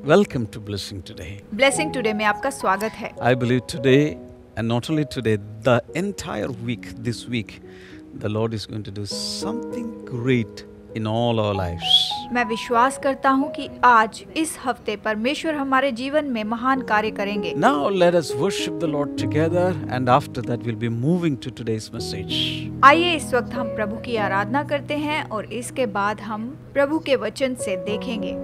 Welcome to Blessing Today. Blessing today में आपका स्वागत है। I believe today, and not only today, the entire week, this week, the Lord is going to do something great in all our lives. मैं विश्वास करता हूँ कि आज इस हफ्ते परमेश्वर हमारे जीवन में महान कार्य करेंगे। Now let us worship the Lord together, and after that we'll be moving to today's message. आइए इस वक्त हम प्रभु की आराधना करते हैं और इसके बाद हम प्रभु के वचन से देखेंगे।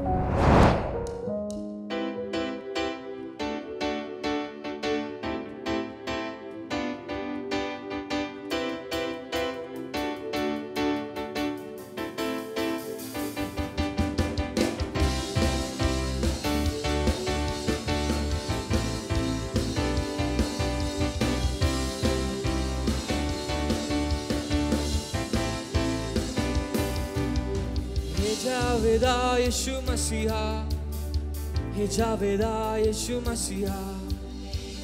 जावेदा यीशु मसीहा, हे जावेदा यीशु मसीहा,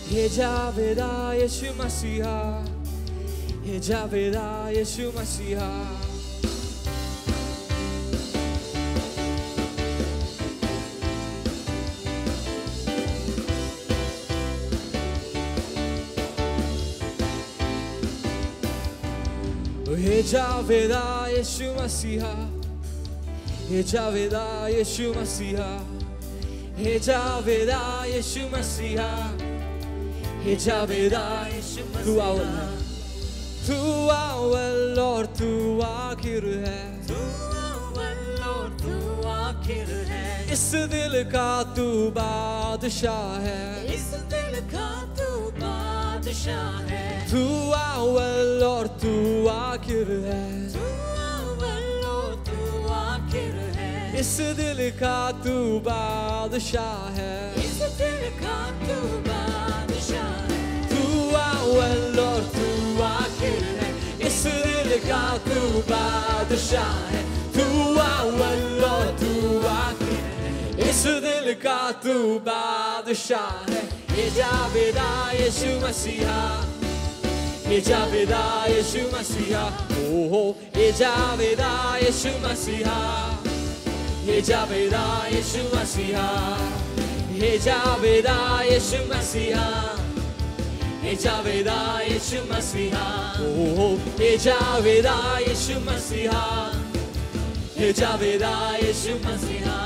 हे जावेदा यीशु मसीहा, हे जावेदा यीशु मसीहा। हे जावेदा यीशु मसीहा, हे जावेदा यीशु मसीहा, हे जावेदा यीशु मसीहा, हे जावेदा यीशु मसीहा। तू अव्वल और तू आखिर है, तू अव्वल और तू आखिर है। इस दिल का तू बादशाह है, इस दिल का तू बादशाह है। तू अव्वल और तू आखिर है, इस दिल का तू बादशाह है, इस दिल का तू बादशाह है। तू अव्वल और तू आखिर है, इस दिल का तू बादशाह है। तू अव्वल और तू आखिर है, इस दिल का तू बादशाह है। हे जावेदा यीशु मसीहा, हे जावेदा यीशु मसीहा, ओहो हे जावेदा यीशु मसीहा, हे जावेदा यीशु मसीहा, हे जावेदा यीशु मसीहा, हे जावेदा यीशु मसीहा, ओह हे जावेदा यीशु मसीहा, हे जावेदा यीशु मसीहा।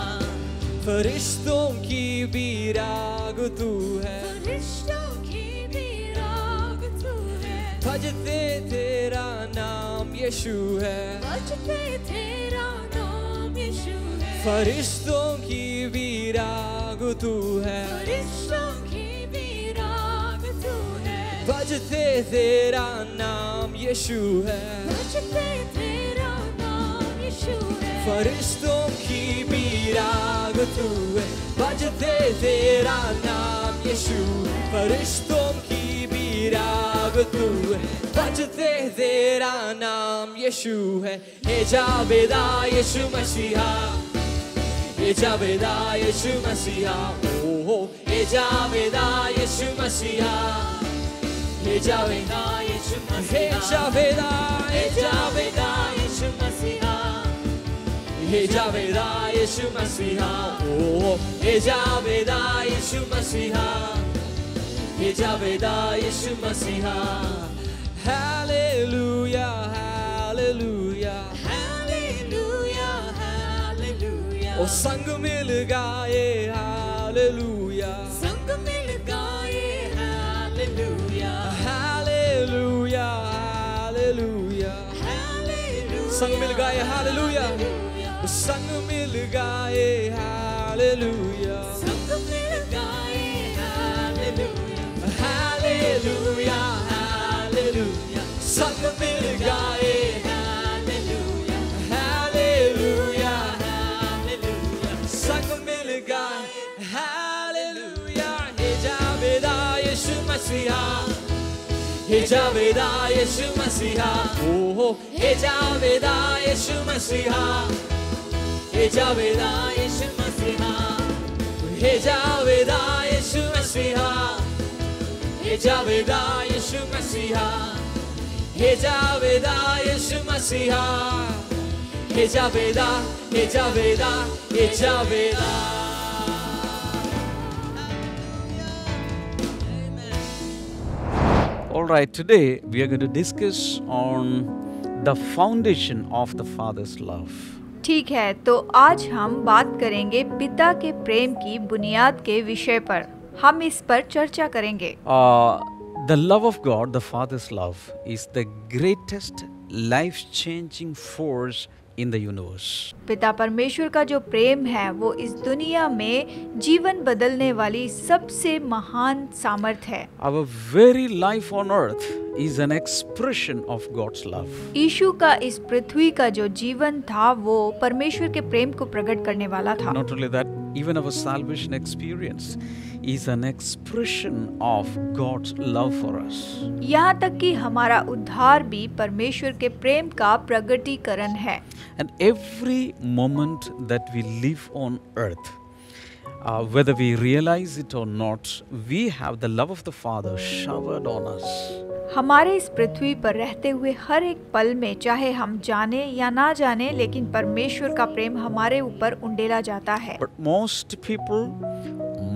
फरिश्तों की भी राग तू है, फरिश्तों की भी राग तू है। भजते तेरा नाम यीशु है, भजते तेरा नाम यीशु है। फरिश्तों की भी राग तू है, फरिश्तों की भी राग तू है। भजते तेरा नाम यीशु है, भजते तेरा नाम यीशु है। फरिश्तों की भी राग तू है, भजते तेरा नाम यीशु। फरिश्तों की भी राग तू है, भजते तेरा नाम यीशु है। हे जावेदा यीशु मसीहा, हे जावेदा यीशु मसीहा, ओहो हे जावेदा यीशु मसीहा, हे जावेदा यीशु मसीहा, हे जावेदा, हे जावेदा यीशु मसीहा, हे जावेदा यीशु मसीहा, ओहो हे जावेदा यीशु मसीहा, हे जावेदा यीशु मसीहा। Hallelujah hallelujah hallelujah hallelujah. ओ संग मिल गाए हालेलुया, संग मिल गाए हालेलुया, हालेलुया हालेलुया हालेलुया। संग मिल गाए हालेलुया, संग मिल गाए हालेलुया, संग मिल गाए हालेलुया, हालेलुया हालेलुया। संग मिल गाए हालेलुया, हालेलुया हालेलुया। संग मिल गाए हालेलुया। हे जावेदा यीशु मसीहा, हे जावेदा यीशु मसीहा, ओहो हे जावेदा यीशु मसीहा, हे जावेदा यीशु मसीहा, हे जावेदा यीशु मसीहा, हे जावेदा यीशु मसीहा, हे जावेदा यीशु मसीहा, हे जावेदा, हे जावेदा, हे Javeda. All right, today we are going to discuss on the foundation of the Father's love. ठीक है, तो आज हम बात करेंगे पिता के प्रेम की बुनियाद के विषय पर। हम इस पर चर्चा करेंगे। The love of God, the Father's love, is the greatest life-changing force in the universe. पिता परमेश्वर का जो प्रेम है वो इस दुनिया में जीवन बदलने वाली सबसे महान सामर्थ्य है। Our very life on earth is an expression of God's love. यीशु का इस पृथ्वी का जो जीवन था वो परमेश्वर के प्रेम को प्रकट करने वाला था। Not only that, even our salvation experience is an expression of God's love for us. यहाँ तक कि हमारा उद्धार भी परमेश्वर के प्रेम का प्रगटीकरण है। And every moment that we live on earth, whether we realize it or not, we have the love of the Father showered on us. हमारे इस पृथ्वी पर रहते हुए हर एक पल में, चाहे हम जाने या ना जाने, लेकिन परमेश्वर का प्रेम हमारे ऊपर उंडेला जाता है। But most people,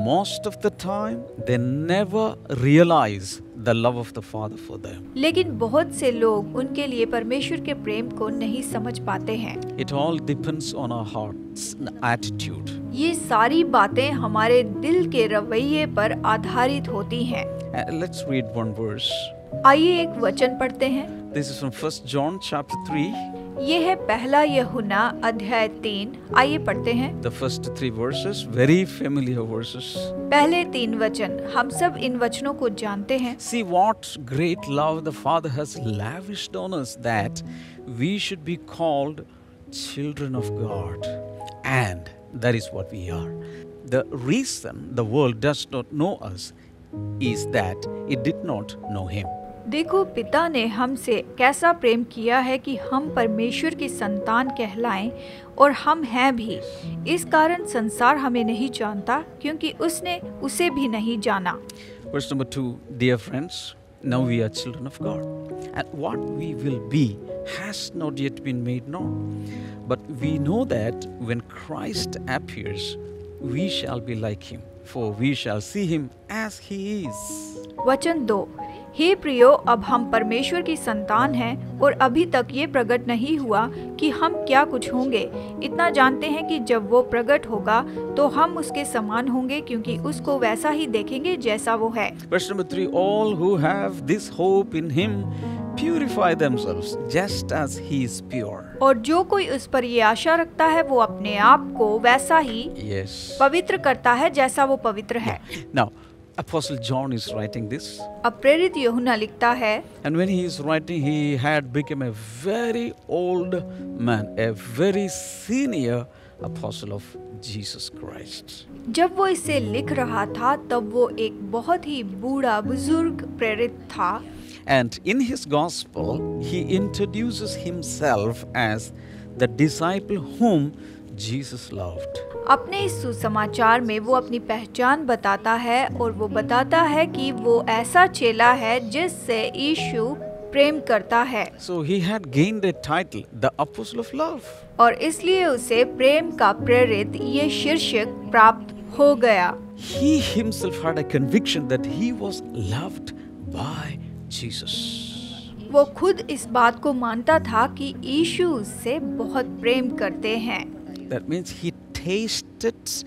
most of the time, they never realize the love of the Father for them. लेकिन बहुत से लोग उनके लिए परमेश्वर के प्रेम को नहीं समझ पाते हैं। It all depends on our heart's attitude. ये सारी बातें हमारे दिल के रवैये पर आधारित होती हैं। Let's read one verse. आइए एक वचन पढ़ते हैं। This is from 1 John chapter 3. ये है पहला यूहन्ना अध्याय 3। आइए पढ़ते हैं। The first 3 verses, very familiar verses. पहले 3 वचन, हम सब इन वचनों को जानते हैं। See what great love the Father has lavished on us, that we should be called children of God. And that is what we are. The reason the world does not know us is that it did not know Him. देखो, पिता ने हमसे कैसा प्रेम किया है कि हम परमेश्वर की संतान कहलाएं, और हम हैं भी। इस कारण संसार हमें नहीं जानता, क्योंकि उसने उसे भी नहीं जाना। Verse number 2, dear friends, now we are children of God, and what we will be has not yet been made known. But we know that when Christ appears, we shall be like Him, for we shall see Him as He is. वचन 2, हे प्रियो, अब हम परमेश्वर की संतान हैं, और अभी तक ये प्रकट नहीं हुआ कि हम क्या कुछ होंगे। इतना जानते हैं कि जब वो प्रकट होगा तो हम उसके समान होंगे, क्योंकि उसको वैसा ही देखेंगे जैसा वो है। Verse number 3, all who have this hope in Him purify themselves just as He is pure. और जो कोई उस पर ये आशा रखता है वो अपने आप को वैसा ही पवित्र करता है जैसा वो पवित्र है। Now, Apostle John is writing this. अब प्रेरित यूहन्ना लिखता है, And when he is writing, he had become a very old man, a very senior apostle of Jesus Christ. जब वो इसे लिख रहा था तब वो एक बहुत ही बूढ़ा बुजुर्ग प्रेरित था। And in his gospel, he introduces himself as the disciple whom Jesus loved. अपने इस सुसमाचार में वो अपनी पहचान बताता है, और वो बताता है कि वो ऐसा चेला है जिससे यीशु प्रेम करता है। So he had gained a title, the Apostle of Love. और इसलिए उसे प्रेम का प्रेरित ये शीर्षक प्राप्त हो गया। He himself had a conviction that he was loved by Jesus. वो खुद इस बात को मानता था कि यीशु उससे बहुत प्रेम करते हैं। That means he tasted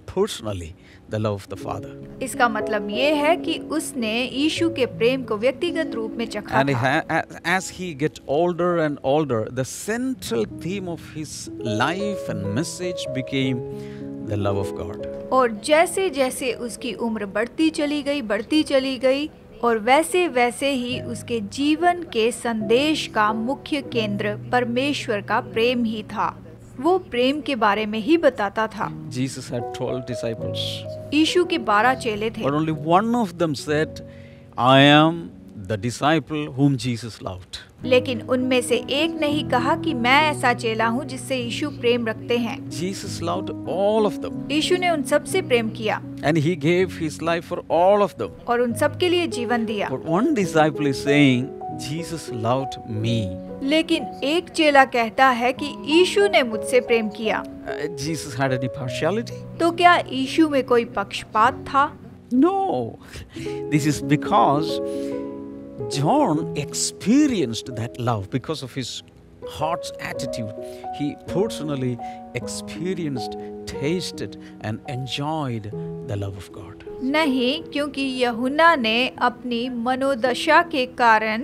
personally the love of the Father. इसका मतलब ये है कि उसने यीशु के प्रेम को व्यक्तिगत रूप में चखा And था। as he get older and older, the central theme of his life and message became the love of God. और जैसे जैसे उसकी उम्र बढ़ती चली गई, और वैसे वैसे ही उसके जीवन के संदेश का मुख्य केंद्र परमेश्वर का प्रेम ही था। वो प्रेम के बारे में ही बताता था। Jesus had 12 disciples. यीशु के 12 चेले थे, But only one of them said, I am the disciple whom Jesus loved. लेकिन उनमें से एक ने ही कहा कि मैं ऐसा चेला हूँ जिससे यीशु प्रेम रखते हैं। Jesus loved all of them. यीशु ने उन सब से प्रेम किया, And he gave his life for all of them. और उन सब के लिए जीवन दिया। But one disciple is saying, Jesus loved me. लेकिन एक चेला कहता है कि यीशु ने मुझसे प्रेम किया। Jesus had any partiality? तो क्या यीशु में कोई पक्षपात था? No. This is because John experienced that love because of his heart's attitude. He personally experienced, tasted and enjoyed the love of God. नहीं, क्योंकि यूहन्ना ने अपनी मनोदशा के कारण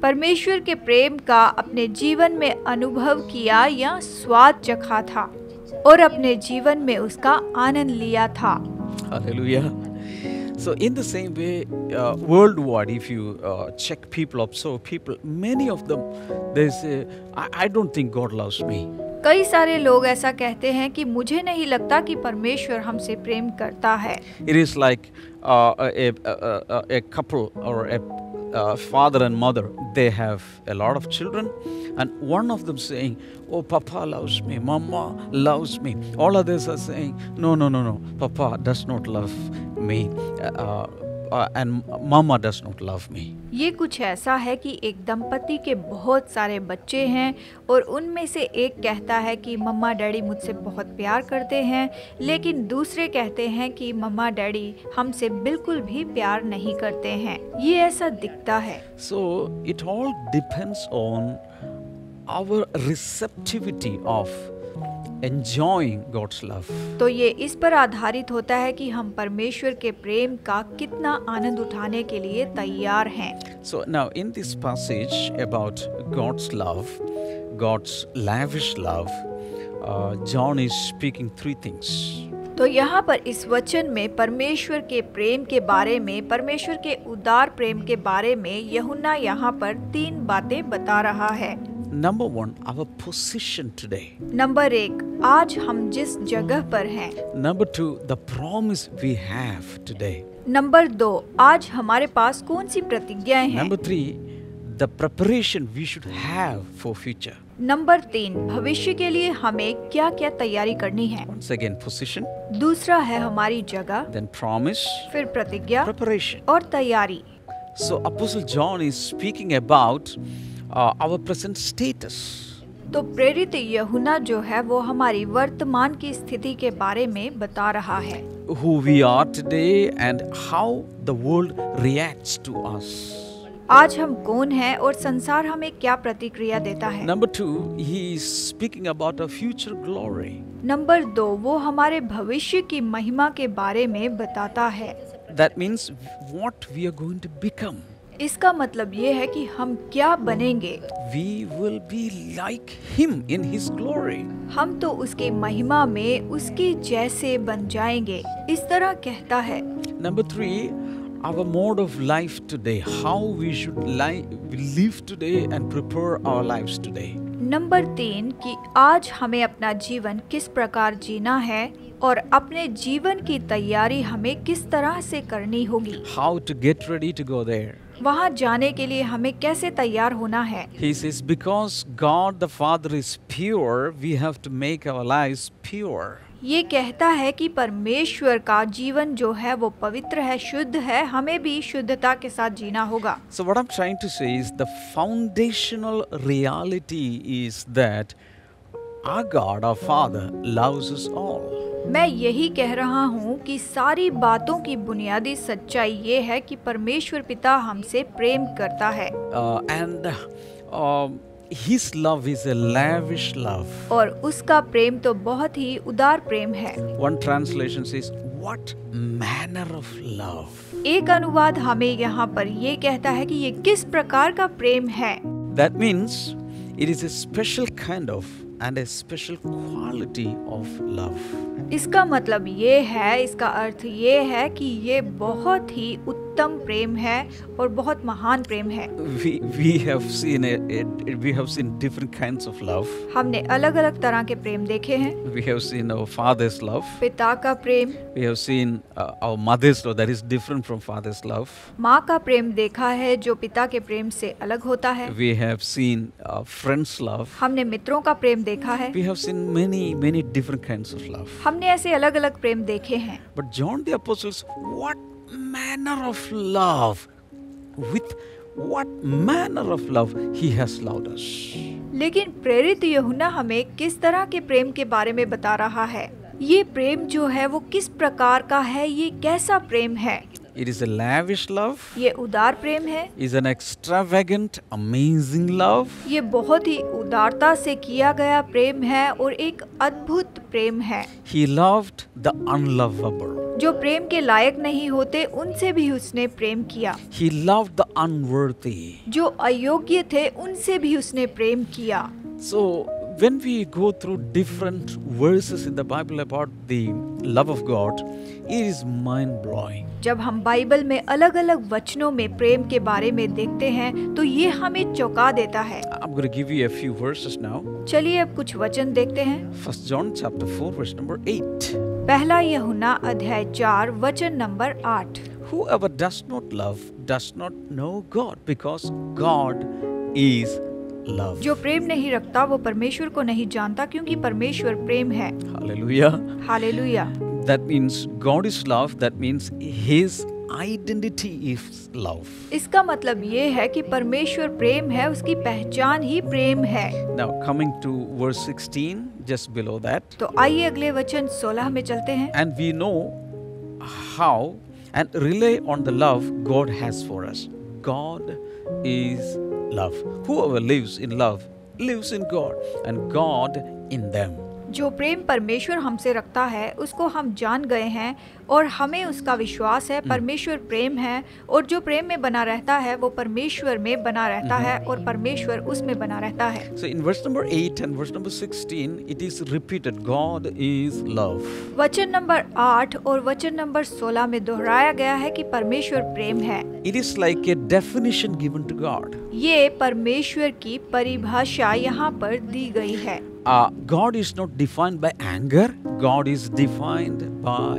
परमेश्वर के प्रेम का अपने जीवन में अनुभव किया या स्वाद चखा था और अपने जीवन में उसका आनंद लिया था। Hallelujah. So in the same way, worldwide, if you check people, observe people, many of them, they say, I don't think God loves me. कई सारे लोग ऐसा कहते हैं कि मुझे नहीं लगता कि परमेश्वर हमसे प्रेम करता है। It is like a couple or a father and mother, they have a lot of children, and one of them saying, oh, Papa loves me, Mama loves me. All others are saying, no, Papa does not love me, and Mama does not love me. ये कुछ ऐसा है कि एक दंपति के बहुत सारे बच्चे हैं और उनमें से एक कहता है कि मम्मा डैडी मुझसे बहुत प्यार करते हैं, लेकिन दूसरे कहते हैं कि मम्मा डैडी हमसे बिल्कुल भी प्यार नहीं करते हैं। ये ऐसा दिखता है। So it all depends on our receptivity of enjoying God's love. तो ये इस पर आधारित होता है कि हम परमेश्वर के प्रेम का कितना आनंद उठाने के लिए तैयार हैं। So now in this passage about God's love, God's lavish love, John is speaking three things. तो यहाँ पर इस वचन में परमेश्वर के प्रेम के बारे में, परमेश्वर के उदार प्रेम के बारे में यूहन्ना यहाँ पर 3 बातें बता रहा है। Number 1, our position today. Number 1, आज हम जिस जगह पर हैं। Number 2, the promise we have today. Number 2, आज हमारे पास कौन सी प्रतिज्ञाएं हैं। Number 3, the preparation we should have for future. Number 3, भविष्य के लिए हमें क्या क्या तैयारी करनी है। Once again, position, दूसरा है हमारी जगह, then promise, फिर प्रतिज्ञा preparation. और तैयारी। So Apostle John is speaking about our present status. तो प्रेरित यूहन्ना जो है वो हमारी वर्तमान की स्थिति के बारे में बता रहा है। Who we are today and how the world reacts to us. आज हम कौन हैं और संसार हमें क्या प्रतिक्रिया देता है। Number 2, he is speaking about our future glory. Number 2, वो हमारे भविष्य की महिमा के बारे में बताता है। That means what we are going to become. इसका मतलब ये है कि हम क्या बनेंगे। We will be like him in his glory. हम तो उसकी महिमा में उसके जैसे बन जाएंगे, इस तरह कहता है। Number 3, our mode of life today, how we should live today and prepare our lives today. Number 3, कि आज हमें अपना जीवन किस प्रकार जीना है और अपने जीवन की तैयारी हमें किस तरह से करनी होगी। How to get ready to go there. वहाँ जाने के लिए हमें कैसे तैयार होना है। He says, because God the Father is pure, we have to make our lives pure. ये कहता है कि परमेश्वर का जीवन जो है वो पवित्र है, शुद्ध है, हमें भी शुद्धता के साथ जीना होगा। So what I'm trying to say is the foundational reality is that our God, our Father, loves us all. मैं यही कह रहा हूँ कि सारी बातों की बुनियादी सच्चाई ये है कि परमेश्वर पिता हमसे प्रेम करता है। And His love is a lavish love. और उसका प्रेम तो बहुत ही उदार प्रेम है। One translation says, what manner of love. एक अनुवाद हमें यहाँ पर ये कहता है कि ये किस प्रकार का प्रेम है। That means it is a special kind of and a special quality of love. इसका मतलब ये है, इसका अर्थ ये है कि ये बहुत ही उत्तम प्रेम है और बहुत महान प्रेम है। We have seen different kinds of love. हमने अलग-अलग तरह के प्रेम देखे हैं। We have seen our father's love. पिता का प्रेम। We have seen our mother's love that is different from father's love. माँ का प्रेम देखा है जो पिता के प्रेम से अलग होता है। We have seen friends' love. हमने मित्रों का प्रेम देखा है। We have seen many different kinds of love. हमने ऐसे अलग-अलग प्रेम देखे हैं। But John the Apostle, what manner of love, with what manner of love he has loved us. लेकिन प्रेरित यूहन्ना हमें किस तरह के प्रेम के बारे में बता रहा है। ये प्रेम जो है वो किस प्रकार का है, ये कैसा प्रेम है। It is a lavish love. ये उदार प्रेम है, Is an extravagant, amazing love. ये बहुत ही उदारता से किया गया प्रेम है और एक अद्भुत प्रेम है। He loved the unlovable. जो प्रेम के लायक नहीं होते उनसे भी उसने प्रेम किया। He loved the unworthy. जो अयोग्य थे उनसे भी उसने प्रेम किया। So when we go through different verses in the Bible about the love of God, it is mind-blowing. जब हम बाइबल में अलग-अलग वचनों में प्रेम के बारे में देखते हैं तो ये हमें चौंका देता है। I'm going to give you a few verses now. चलिए अब कुछ वचन देखते हैं। 1 John chapter 4 verse number 8. पहला यूहन्ना अध्याय 4 वचन number 8। Whoever does not love does not know God, because God is love. जो प्रेम नहीं रखता वो परमेश्वर को नहीं जानता क्योंकि परमेश्वर प्रेम है। Hallelujah. Hallelujah. That means God is love. That means His identity is love. इसका मतलब ये है कि परमेश्वर प्रेम है, उसकी पहचान ही प्रेम है। Now coming to verse 16, just below that. तो आइए अगले वचन 16 में चलते हैं। And we know how and rely on the love God has for us. God is love. Whoever lives in love lives in God and God in them. जो प्रेम परमेश्वर हमसे रखता है उसको हम जान गए हैं और हमें उसका विश्वास है। परमेश्वर प्रेम है और जो प्रेम में बना रहता है वो परमेश्वर में बना रहता है और परमेश्वर उसमें बना रहता है। So in verse number 8 and verse number 16 it is repeated, God is love. वचन नंबर 8 और वचन नंबर 16 में दोहराया गया है कि परमेश्वर प्रेम है। It is like a definition given to God. ये परमेश्वर की परिभाषा यहाँ पर दी गई है। God is not defined by anger. God is defined by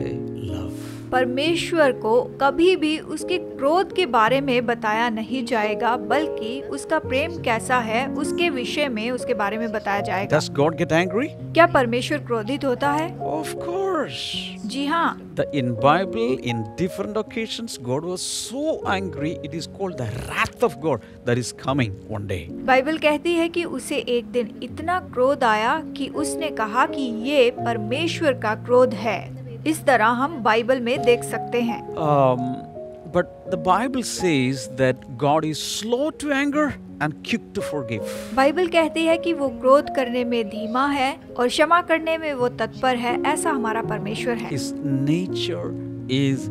love. परमेश्वर को कभी भी उसके क्रोध के बारे में बताया नहीं जाएगा, बल्कि उसका प्रेम कैसा है उसके विषय में उसके बारे में बताया जाएगा। Does God get angry? क्या परमेश्वर क्रोधित होता है? Of course. जी हाँ। In Bible, in different occasions, God was so angry. It is called the wrath of God that is coming one day. Bible कहती है कि उसे एक दिन इतना क्रोध आया कि उसने कहा कि ये परमेश्वर का क्रोध है। इस तरह हम बाइबल में देख सकते हैं। But the Bible says that God is slow to anger and quick to forgive. Bible कहती है कि वो क्रोध करने में धीमा है और क्षमा करने में वो तत्पर है। ऐसा हमारा परमेश्वर है। His nature is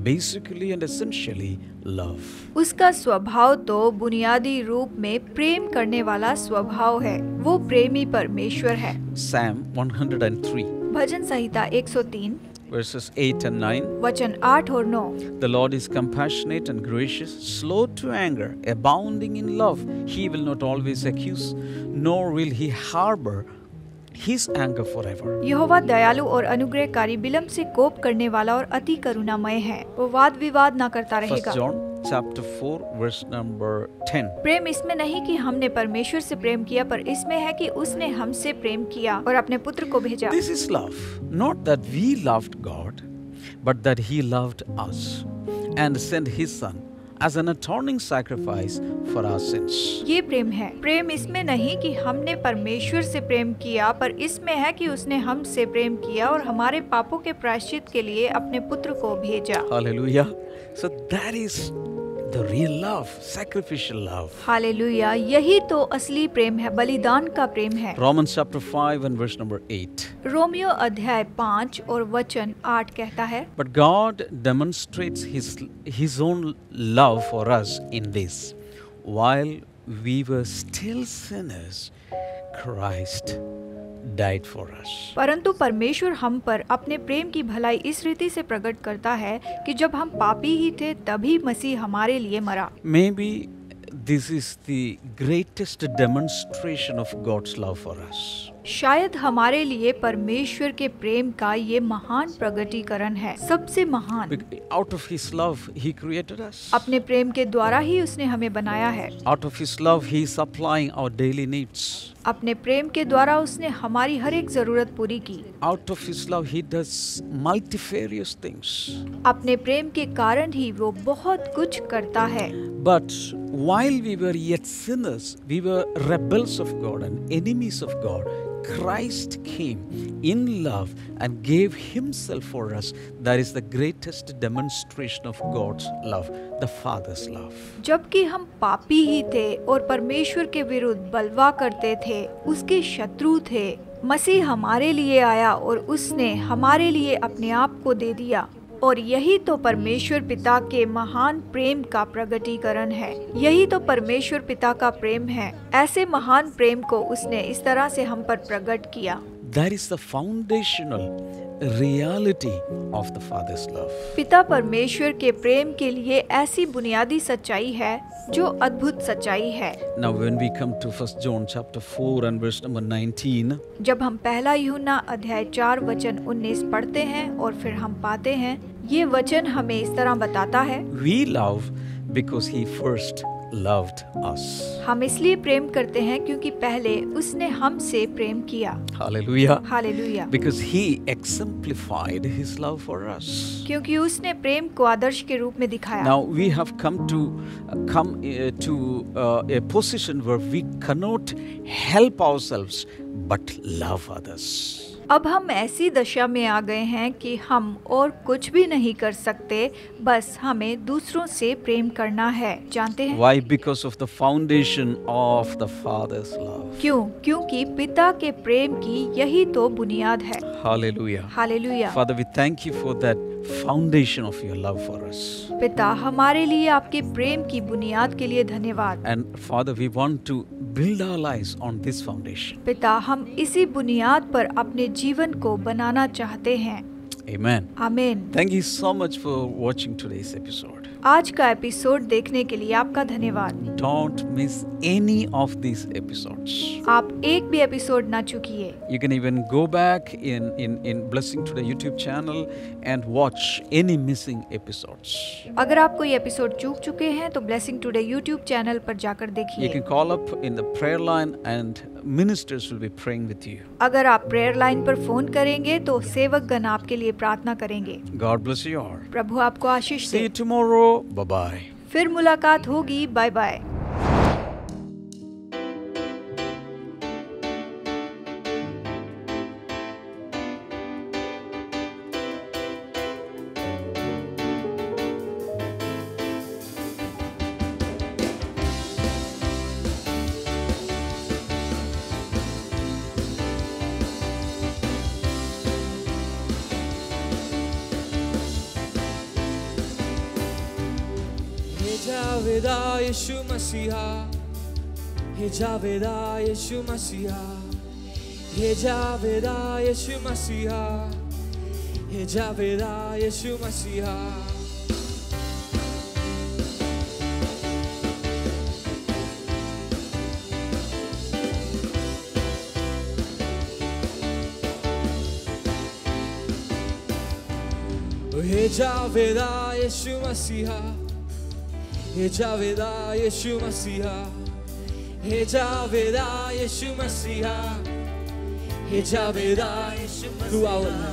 basically and essentially love. उसका स्वभाव तो बुनियादी रूप में प्रेम करने वाला स्वभाव है। वो प्रेमी परमेश्वर है। Psalm 103 bhajan Samhita 103 verses 8 and 9. वचन 8 और 9। The Lord is compassionate and gracious, slow to anger, abounding in love. He will not always accuse, nor will he harbor his anger forever. यहोवा दयालु और अनुग्रहकारी, विलंब से कोप करने वाला और अति करुणामय है। वो वाद विवाद ना करता 1 रहेगा। John chapter 4 verse number 10. प्रेम इसमें नहीं कि हमने परमेश्वर से प्रेम किया, पर इसमें है कि उसने हमसे प्रेम किया और अपने पुत्र को भेजा। This is love, not that we loved God, but that He loved us and sent His Son as an atoning sacrifice for our sins. ये प्रेम है। प्रेम इसमें नहीं कि हमने परमेश्वर से प्रेम किया, पर इसमें है कि उसने हमसे प्रेम किया और हमारे पापों के प्रायश्चित के लिए अपने पुत्र को भेजा। Hallelujah. So that is the real love, sacrificial love. Hallelujah, यही तो असली प्रेम है, बलिदान का प्रेम है। Romans chapter 5 and verse number 8. Romeo अध्याय 5 और वचन 8 कहता है, But God demonstrates His own love for us in this: while we were still sinners, Christ died for us. परंतु परमेश्वर हम पर अपने प्रेम की भलाई इस रीति से प्रकट करता है कि जब हम पापी ही थे तभी मसीह हमारे लिए मरा। Maybe this is the greatest demonstration of God's love for us. शायद हमारे लिए परमेश्वर के प्रेम का ये महान प्रगटीकरण है, सबसे महान। Out of His love, He created us. अपने प्रेम के द्वारा ही उसने हमें बनाया है। Out of His love, He is supplying our daily needs. अपने प्रेम के द्वारा उसने हमारी हर एक जरूरत पूरी की। Out of His love, He does multifarious things. अपने प्रेम के कारण ही वो बहुत कुछ करता है। But while we were yet sinners, we were rebels of God and enemies of God, Christ came in love and gave himself for us. That is the greatest demonstration of God's love, the Father's love. जबकि हम पापी ही थे और परमेश्वर के विरुद्ध बलवा करते थे, उसके शत्रु थे, मसीह हमारे लिए आया और उसने हमारे लिए अपने आप को दे दिया। और यही तो परमेश्वर पिता के महान प्रेम का प्रगटीकरण है। यही तो परमेश्वर पिता का प्रेम है। ऐसे महान प्रेम को उसने इस तरह से हम पर प्रकट किया। That is the foundational reality of the Father's love. पिता परमेश्वर के प्रेम के लिए ऐसी बुनियादी सच्चाई है जो अद्भुत सच्चाई है। Now when we come to 1 John chapter 4 and verse number 19, जब हम पहला यूहन्ना अध्याय 4 वचन 19 पढ़ते हैं और फिर हम पाते हैं, ये वचन हमें इस तरह बताता है, we love because he first loved us. हम इसलिए प्रेम करते हैं क्योंकि पहले उसने हमसे प्रेम किया। Hallelujah. Hallelujah. Because he exemplified his love for us. क्योंकि उसने प्रेम को आदर्श के रूप में दिखाया। Now we have come to a position where we cannot help ourselves but love others. अब हम ऐसी दशा में आ गए हैं कि हम और कुछ भी नहीं कर सकते, बस हमें दूसरों से प्रेम करना है। जानते हैं Why? Because of the foundation of the Father's love. क्यों? क्योंकि पिता के प्रेम की यही तो बुनियाद है। Hallelujah. Hallelujah. Father, we thank you for that foundation of your love for us. पिता, हमारे लिए आपके प्रेम की बुनियाद के लिए धन्यवाद। And Father, we want to build our lives on this foundation. पिता, हम इसी बुनियाद पर अपने जीवन को बनाना चाहते हैं। Amen. आमीन। Thank you so much for watching today's episode. आज का एपिसोड देखने के लिए आपका धन्यवाद। Don't miss any of these episodes. आप एक भी एपिसोड ना चूकिए। You can even go back in Blessing Today YouTube channel and watch any missing episodes. अगर आप कोई एपिसोड चूक चुके हैं तो ब्लेसिंग टुडे यूट्यूब चैनल पर जाकर You देखिए। can call up in the prayer line and ministers will be praying with you. अगर आप प्रेयर लाइन पर फोन करेंगे तो सेवक गण आपके लिए प्रार्थना करेंगे। God bless you all. प्रभु आपको आशीष See they. you tomorrow. Bye-bye. फिर मुलाकात होगी। Bye bye. जावेदा यीशु मसीहा, हे जावेदा यीशु मसीहा, हे जावेदा यीशु मसीहा, हे जावेदा यीशु मसीहा। हे जावेदा यीशु मसीहा, हे जावेदा यीशु मसीहा, हे जावेदा यीशु मसीहा, हे जावेदा यीशु मसीहा।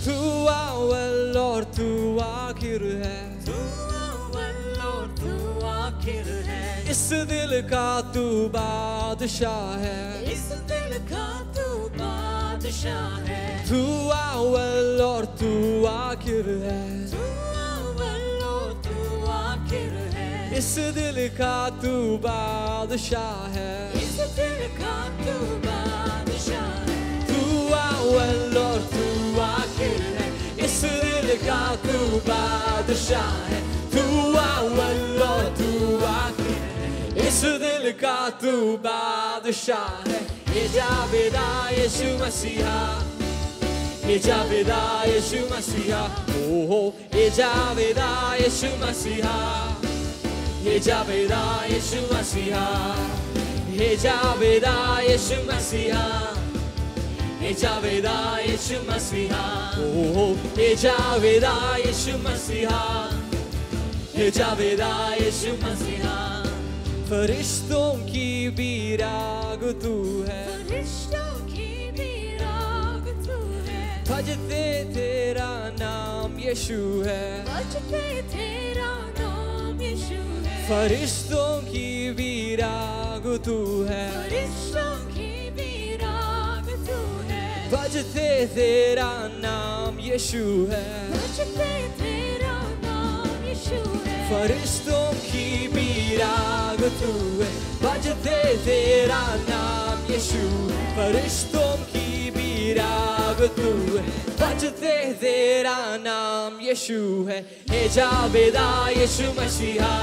तू अव्वल और तू आखिर है, तू अव्वल और तू आखिर है। इस दिल का तू बादशाह है, इस दिल का तू बादशाह है। तू अव्वल और तू आखिर है, इस दिल का तू बादशाह है, इस दिल का तू बादशाह है। तू अव्वल और तू आखिर है, इस दिल का तू बादशाह है। तू अव्वल और तू आखिर है, इस दिल का तू बादशाह है। ये जावेदा यीशु मसीहा, ये जावेदा यीशु मसीहा, ओहो ये जावेदा यीशु मसीहा, हे जावेदा यीशु मसीहा, हे जावेदा यीशु मसीहा, हे जावेदा यीशु मसीहा, ओहो हे जावेदा यीशु मसीहा, हे जावेदा यीशु मसीहा। फरिश्तों की भी राग तू है, फरिश्तों की भी राग तू है। भजते तेरा नाम यीशु है, भजते तेरा नाम यीशु है। फरिश्तों की भी राग तू है, फरिश्तों की भी राग तू है। बजते तेरा नाम यीशु है, बजते तेरा नाम यीशु है। फरिश्तों की भी राग तू है, बजते तेरा नाम यीशु। फरिश्तों की भी राग तू है, बजते तेरा नाम यीशु है। हे जावेदा यीशु मसीहा,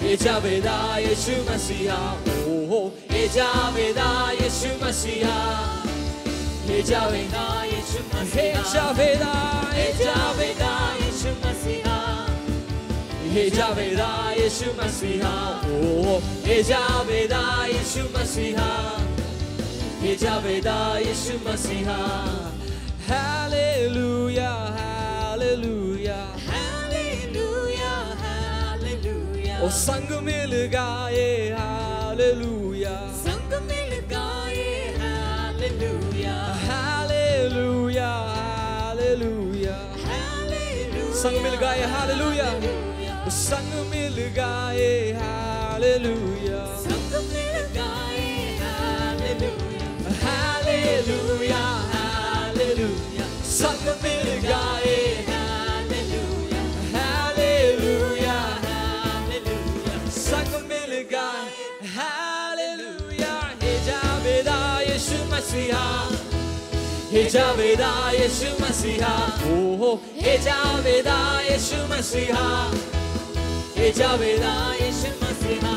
हे जावेदा यीशु मसीहा, ओ हे जावेदा यीशु मसीहा, हे जावेदा यीशु मसीहा, हे जावेदा, हे जावेदा यीशु मसीहा, हे जावेदा यीशु मसीहा, ओ हे जावेदा यीशु मसीहा, हे जावेदा यीशु मसीहा। Hallelujah hallelujah hallelujah hallelujah. ओ संग मिल गाए हालेलुया, संग मिल गाए हालेलुया, हालेलुया हालेलुया हालेलुया। संग मिल गाए हालेलुया, संग मिल गाए हालेलुया, संग मिल गाए हालेलुया, हालेलुया हालेलुया। संग मिल गाए हालेलुया, हालेलुया हालेलुया। संग मिल गाए हालेलुया। हे जावेदा यीशु मसीहा, हे जावेदा यीशु मसीहा, ओ हे जावेदा यीशु मसीहा, हे जावेदा यीशु मसीहा,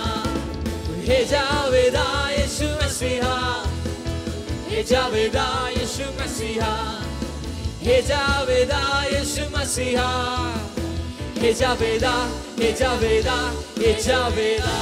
हे जावेदा यीशु मसीहा, हे जावेदा यीशु मसीहा, हे जावेदा यीशु मसीहा, हे जावेदा, हे जावेदा, हे जावेदा।